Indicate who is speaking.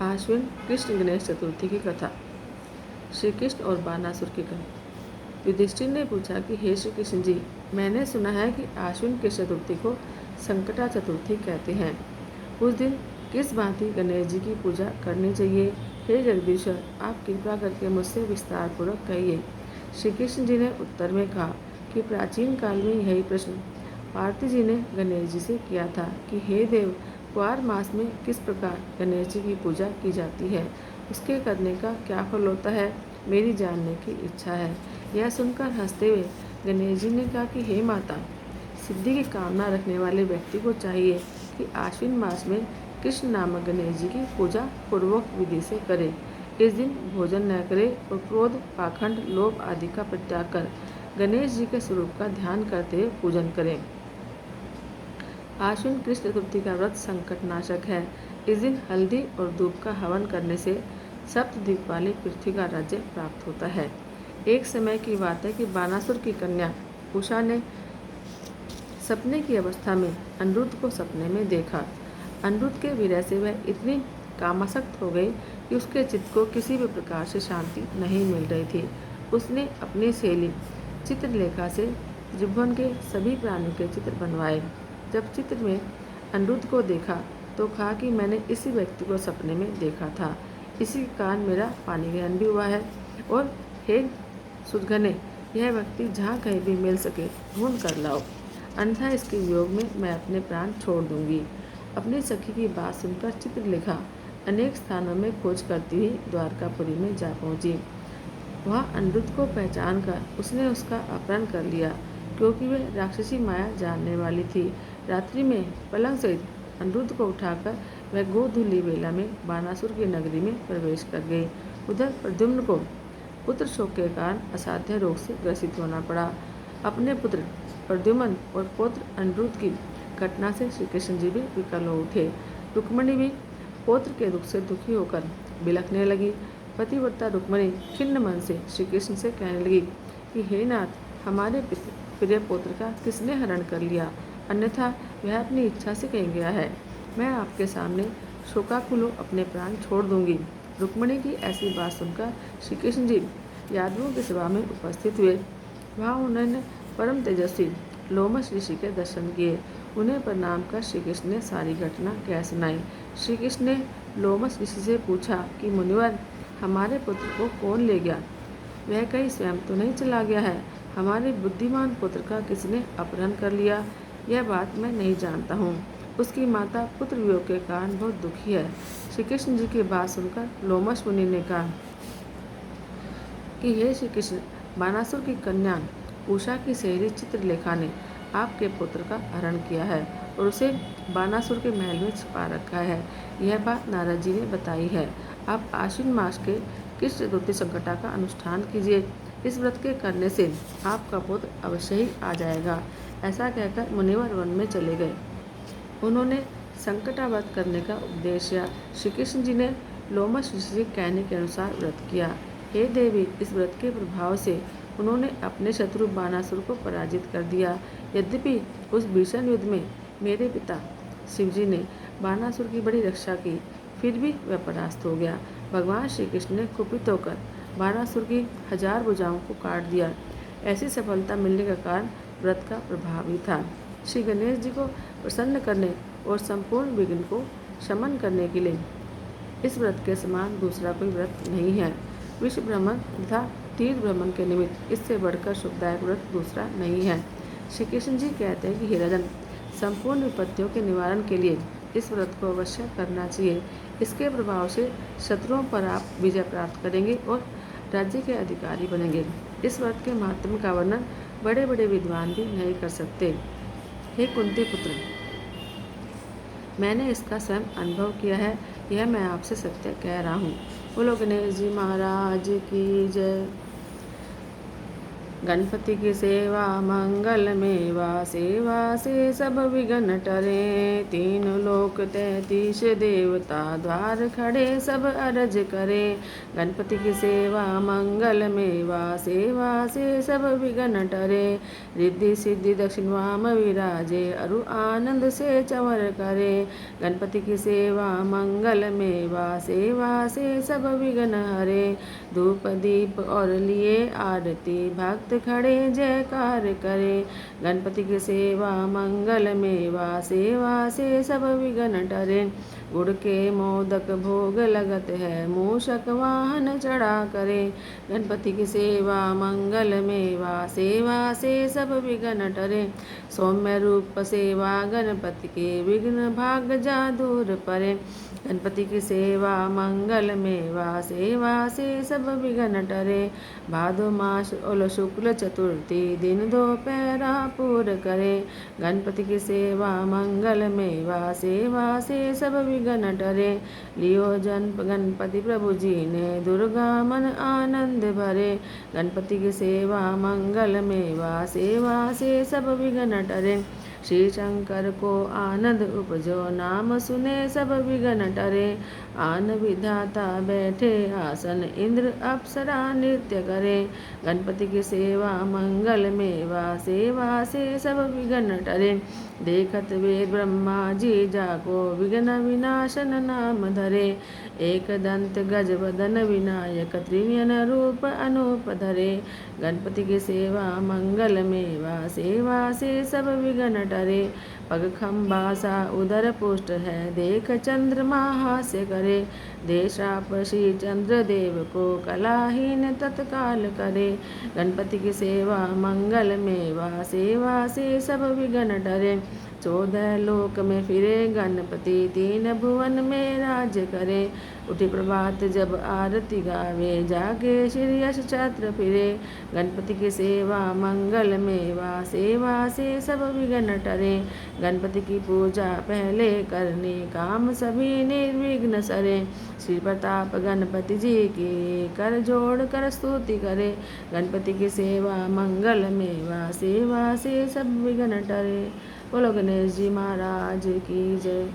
Speaker 1: आश्विन कृष्ण गणेश चतुर्थी की कथा। श्री कृष्ण और बानासुर की कथा। युधिष्ठिर ने पूछा कि हे श्री कृष्ण जी, मैंने सुना है कि आश्विन कृष्ण चतुर्थी को संकटा चतुर्थी कहते हैं। उस दिन किस भांति गणेश जी की पूजा करनी चाहिए? हे जगदीश्वर, आप कृपा करके मुझसे विस्तार पूर्वक कहिए। श्री कृष्ण जी ने उत्तर में कहा कि प्राचीन काल में यही प्रश्न पार्थी जी ने गणेश जी से किया था कि हे देव, कुआर मास में किस प्रकार गणेश जी की पूजा की जाती है, उसके करने का क्या फल होता है, मेरी जानने की इच्छा है। यह सुनकर हंसते हुए गणेश जी ने कहा कि हे माता, सिद्धि की कामना रखने वाले व्यक्ति को चाहिए कि आश्विन मास में कृष्ण नामक गणेश जी की पूजा पूर्वक विधि से करे। इस दिन भोजन न करे और क्रोध, पाखंड, लोभ आदि का परित्याग कर गणेश जी के स्वरूप का ध्यान करते हुए पूजन करें। आश्विन कृष्ण चतुर्थी का व्रत संकटनाशक है। इस दिन हल्दी और दूब का हवन करने से सप्तद्वीप वाली पृथ्वी का राज्य प्राप्त होता है। एक समय की बात है कि बानासुर की कन्या उषा ने सपने की अवस्था में अनिरुद्ध को सपने में देखा। अनिरुद्ध के विरह से वह इतनी कामासक्त हो गई कि उसके चित्त को किसी भी प्रकार से शांति नहीं मिल रही थी। उसने अपनी सहेली चित्रलेखा से त्रिभुवन के सभी प्राणियों के चित्र बनवाए। जब चित्र में अनिरुद्ध को देखा तो कहा कि मैंने इसी व्यक्ति को सपने में देखा था, इसी के कारण मेरा पानी ग्रहण भी हुआ है। और हे सुदघने, यह व्यक्ति जहाँ कहीं भी मिल सके ढूंढ कर लाओ, अन्यथा इसके वियोग में मैं अपने प्राण छोड़ दूंगी। अपनी सखी की बात सुनकर चित्रलेखा अनेक स्थानों में खोज करती हुई द्वारकापुरी में जा पहुंची। वहाँ अनिरुद्ध को पहचान कर उसने उसका अपहरण कर लिया, क्योंकि वह राक्षसी माया जानने वाली थी। रात्रि में पलंग सहित अनिरुद्ध को उठाकर वह गोधूली बेला में बानासुर की नगरी में प्रवेश कर गई। उधर प्रद्युम्न को पुत्र शोक के कारण असाध्य रोग से ग्रसित होना पड़ा। अपने पुत्र प्रद्युम्न और पुत्र अनिरुद्ध की घटना से श्री कृष्ण जी भी विकल हो उठे। रुक्मिणी भी पौत्र के दुख से दुखी होकर बिलखने लगी। पतिव्रता रुक्मिणी खिन्न मन से श्री कृष्ण से कहने लगी कि हे नाथ, हमारे प्रिय पुत्र का किसने हरण कर लिया, अन्यथा वह अपनी इच्छा से कहीं गया है। मैं आपके सामने शोकाकुल हो अपने प्राण छोड़ दूंगी। रुक्मिणी की ऐसी बात सुनकर श्री कृष्ण जी यादवों की सभा में उपस्थित हुए। वहाँ उन्होंने परम तेजस्वी लोमश ऋषि के दर्शन किए। उन्हें प्रणाम कर श्री कृष्ण ने सारी घटना कह सुनाई। श्री कृष्ण ने लोमश ऋषि से पूछा कि मुनिवर, हमारे पुत्र को कौन ले गया? वह कहीं स्वयं तो नहीं चला गया है? हमारे बुद्धिमान पुत्र का किसने अपहरण कर लिया? यह बात मैं नहीं जानता हूँ। उसकी माता पुत्र वियोग के कारण बहुत दुखी है। श्री कृष्ण जी की बात सुनकर लोमश मुनि ने कहा कि हे श्री कृष्ण, बानासुर की कन्या उषा की सहेली चित्रलेखा ने आपके पुत्र का हरण किया है और उसे बानासुर के महल में छिपा रखा है। यह बात नारद जी ने बताई है। आप आश्विन मास के कृष्ण चतुर्थी संकटा का अनुष्ठान कीजिए। इस व्रत के करने से आपका पुत्र अवश्य ही आ जाएगा। ऐसा कहकर मुनिवर वन में चले गए। उन्होंने संकटा व्रत करने का उपदेश दिया। श्री कृष्ण जी ने लोमश ऋषि के कहने के अनुसार व्रत किया। हे देवी, इस व्रत के प्रभाव से उन्होंने अपने शत्रु बानासुर को पराजित कर दिया। यद्यपि उस भीषण युद्ध में मेरे पिता शिवजी ने बानासुर की बड़ी रक्षा की, फिर भी वह परास्त हो गया। भगवान श्री कृष्ण ने कुपित होकर बानासुर की 1000 भुजाओं को काट दिया। ऐसी सफलता मिलने का कारण व्रत का प्रभाव ही था। श्री गणेश जी को प्रसन्न करने और संपूर्ण विघ्न को शमन करने के लिए इस व्रत के समान दूसरा कोई व्रत नहीं है। विश्व भ्रमण तथा तीर्थ भ्रमण के निमित्त इससे बढ़कर शुभदायक व्रत दूसरा नहीं है। श्री कृष्ण जी कहते हैं कि हे राजन, संपूर्ण विपत्तियों के निवारण के लिए इस व्रत को अवश्य करना चाहिए। इसके प्रभाव से शत्रुओं पर आप विजय प्राप्त करेंगे और राज्य के अधिकारी बनेंगे। इस व्रत के महात्म्य का वर्णन बड़े बड़े विद्वान भी नहीं कर सकते। हे कुंती पुत्र, मैंने इसका स्वयं अनुभव किया है। यह मैं आपसे सत्य कह रहा हूँ। बोलो गणेश जी महाराज की जय। गणपति की सेवा मंगल मेवा, सेवा से सब विघ्न टरे। तीन लोक 33 देवता, द्वार खड़े सब अरज करे। गणपति की सेवा मंगल मेवा, सेवा से सब विघ्न टरे। रिद्धि सिद्धि दक्षिण वाम विराजे, अरु आनंद से चंवर करे। गणपति की सेवा मंगल मेवा, सेवा से सब विघ्न हरे। धूप दीप और लिए आरती, भक्त खड़े जयकार करे। गणपति की सेवा मंगल मेवा, सेवा से सब विघ्न टरे। गुड़ के मोदक भोग लगत है, मूषक वाहन चढ़ा करे। गणपति की सेवा मंगल मेवा, सेवा से सब विघ्न टरे। सौम्य रूप सेवा गणपति के, विघ्न भाग जा दूर परे। गणपति की सेवा मंगल मेवा, सेवा से सब विघ्न टरे। भादो मास और शुक्ल चतुर्थी, दिन दोपहरा पूर करे। गणपति की सेवा मंगल मेवा, सेवा से सब विघ्न टरे। लियो जन्म गणपति प्रभु जी ने, दुर्गा मन आनंद भरे। गणपति की सेवा मंगल मेवा, सेवा से सब विघ्न टरे। श्री शंकर को आनंद उपजो, नाम सुने सब विघ्न टरे। आन विधाता बैठे आसन, इंद्र अप्सरा नृत्य करे। गणपति की सेवा मंगल मेवा, सेवा से सब विघ्न टरे। देखत वेद ब्रह्मा जी जाको, विघ्न विनाशन नाम धरे। एक दंत गज वदन विनायक, त्रिनयन रूप अनूप धरे। गणपति की सेवा मंगल मेवा, सेवा से सब विघ्न टरे। पग खम्बासा उदर पुष्ट है, देख चंद्रमा हास्य करे। देशाप श्री चंद्र देव को, कलाहीन तत्काल करे। गणपति की सेवा मंगल मेवा, सेवा से सब विघ्न टरे। 14 लोक में फिरे गणपति, 3 भुवन में राज करे। उठी प्रभात जब आरती गावे, जागे श्री यश छत्र फिरे। गणपति की सेवा मंगल मेवा, सेवा से सब विघ्न टरे। गणपति की पूजा पहले करने, काम सभी निर्विघ्न सरे। श्री प्रताप गणपति जी की, कर जोड़ कर स्तुति करे। गणपति की सेवा मंगल मेवा, सेवा से सब विघ्न टरे। बोलो गणेश जी महाराज की जय।